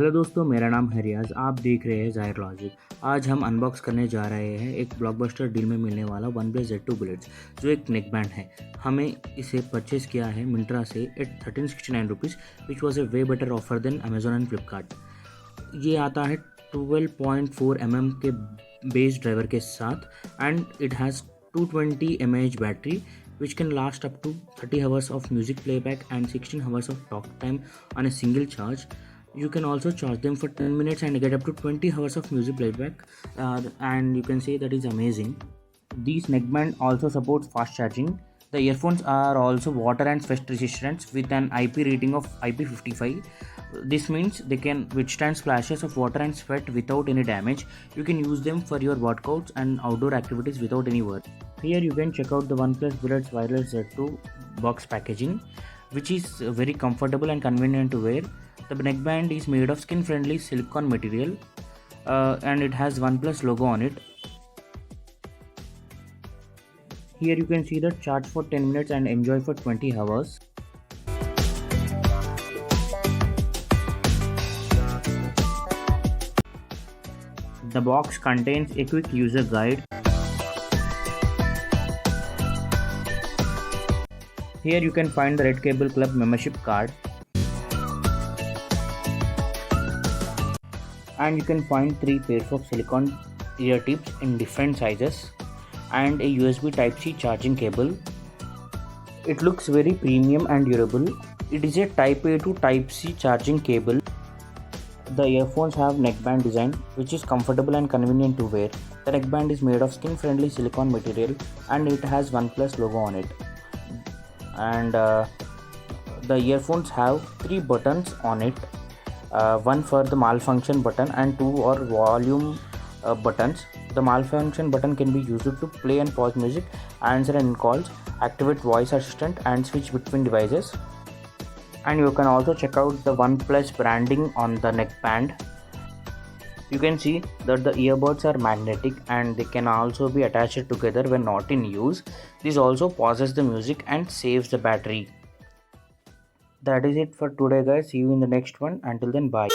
Hello दोस्तों, मेरा नाम है रियाज। आप देख रहे हैं ज़ायर लॉजिक। आज हम अनबॉक्स करने जा रहे हैं एक ब्लॉकबस्टर डील में मिलने वाला OnePlus Z2 बुलेट्स, जो एक नेक बैंड है। हमें इसे परचेज़ किया है मिंत्रा से at 1369 rupees, which was a way better offer than Amazon and Flipkart. ये आता है 12.4 mm के बेस ड्राइवर के साथ and it has 220 mAh battery which can last up to 30 hours of music playback and 16 hours of talk time on a single charge. You can also charge them for 10 minutes and get up to 20 hours of music playback, and you can say that is amazing. These neckband also supports fast charging. The earphones are also water and sweat resistant with an IP rating of IP55. This means they can withstand splashes of water and sweat without any damage. You can use them for your workouts and outdoor activities without any worry. Here you can check out the OnePlus Bullets Wireless Z2 box packaging, which is very comfortable and convenient to wear. The neckband is made of skin-friendly silicone material, and it has OnePlus logo on it. Here you can see the charge for 10 minutes and enjoy for 20 hours. The box contains a quick user guide. Here you can find the Red Cable Club membership card. And you can find 3 pairs of silicone ear tips in different sizes and a USB Type-C charging cable. It looks very premium and durable. It is a Type A to Type-C charging cable. The earphones have neckband design, which is comfortable and convenient to wear. The neckband is made of skin-friendly silicone material and it has OnePlus logo on it. And the earphones have 3 buttons on it. One for the malfunction button and 2 are volume buttons. The malfunction button can be used to play and pause music, answer and calls, activate voice assistant and switch between devices. And you can also check out the OnePlus branding on the neckband. You can see that the earbuds are magnetic and they can also be attached together when not in use. This also pauses the music and saves the battery. That is it for today, guys. See you in the next one. Until then, bye.